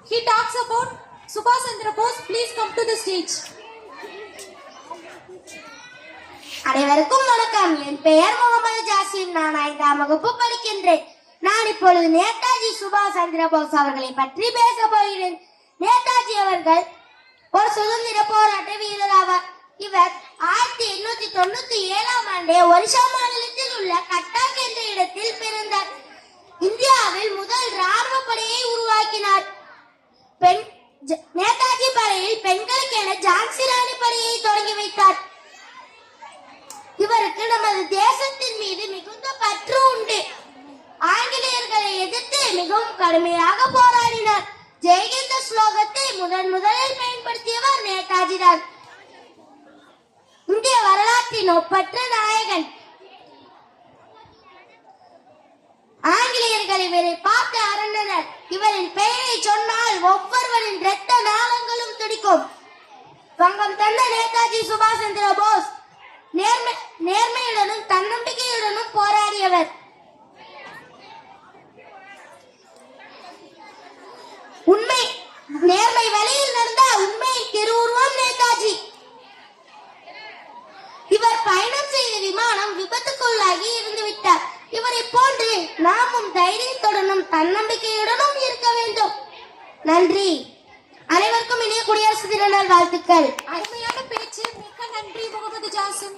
He talks about Subhash Chandra Bose. Please come to the stage. அனைவருக்கும் வணக்கம். என் பெயர் Mohammed Jassim. நான் 5ஆம் வகுப்பு படிக்கின்றேன். நான் இப்பொழுது நேதாஜி சுபாஷ் சந்திர போஸ் அவர்களை பற்றி பேச போகிறேன். நேதாஜி அவர்கள் ஒரு சுதந்திர போராட்ட வீரர் ஆவார். இவர் 1897ஆம் ஆண்டே ஒரிசா மாநிலத்தில் உள்ள கட்டாக் என்ற இடத்தில் பிறந்தார். இந்தியாவில் முதல் ராணுவ படையை உருவாக்கினார். நேதாஜி படையில் பெண்களுக்கென ஜான்சி ராணி படையை தொடங்கி வைத்தார். இவருக்கு நமது தேசத்தின் மீது மிகுந்த பற்று உண்டு. ஆங்கிலேயர்களை எதிர்த்து மிகவும் கடுமையாக போராடினார். ஜெய்ஹிந்த் ஸ்லோகத்தை முதலில் பயன்படுத்தியவர் நேதாஜி தான். இந்திய வரலாற்றின் ஒப்பற்ற நாயகன். ஆங்கிலேயர்கள் இவரை பார்த்து அரண்டனர். இவரின் பெயரை சொன்னால் ஒவ்வொருவரின் இரத்த நாளங்களும் துடிக்கும். வங்கம் தந்த நேதாஜி சுபாஷ் சந்திர போஸ் நேர்மையுடனும் தன்னம்பிக்கையுடனும் போராடியவர். நேர்மை வழியில் நடந்த உண்மையின் திருவுருவம் நேதாஜி. இவர் பயணம் செய்த விமானம் விபத்துக்குள்ளாகி இருந்துவிட்டார். இவரை போன்று நாமும் தைரியத்துடனும் தன்னம்பிக்கையுடனும் இருக்க வேண்டும். நன்றி. அனைவருக்கும் இனிய குடியரசு தின நல்வாழ்த்துக்கள். அருமையான பேச்சு. மிக்க நன்றி முகமது ஜாசிம்.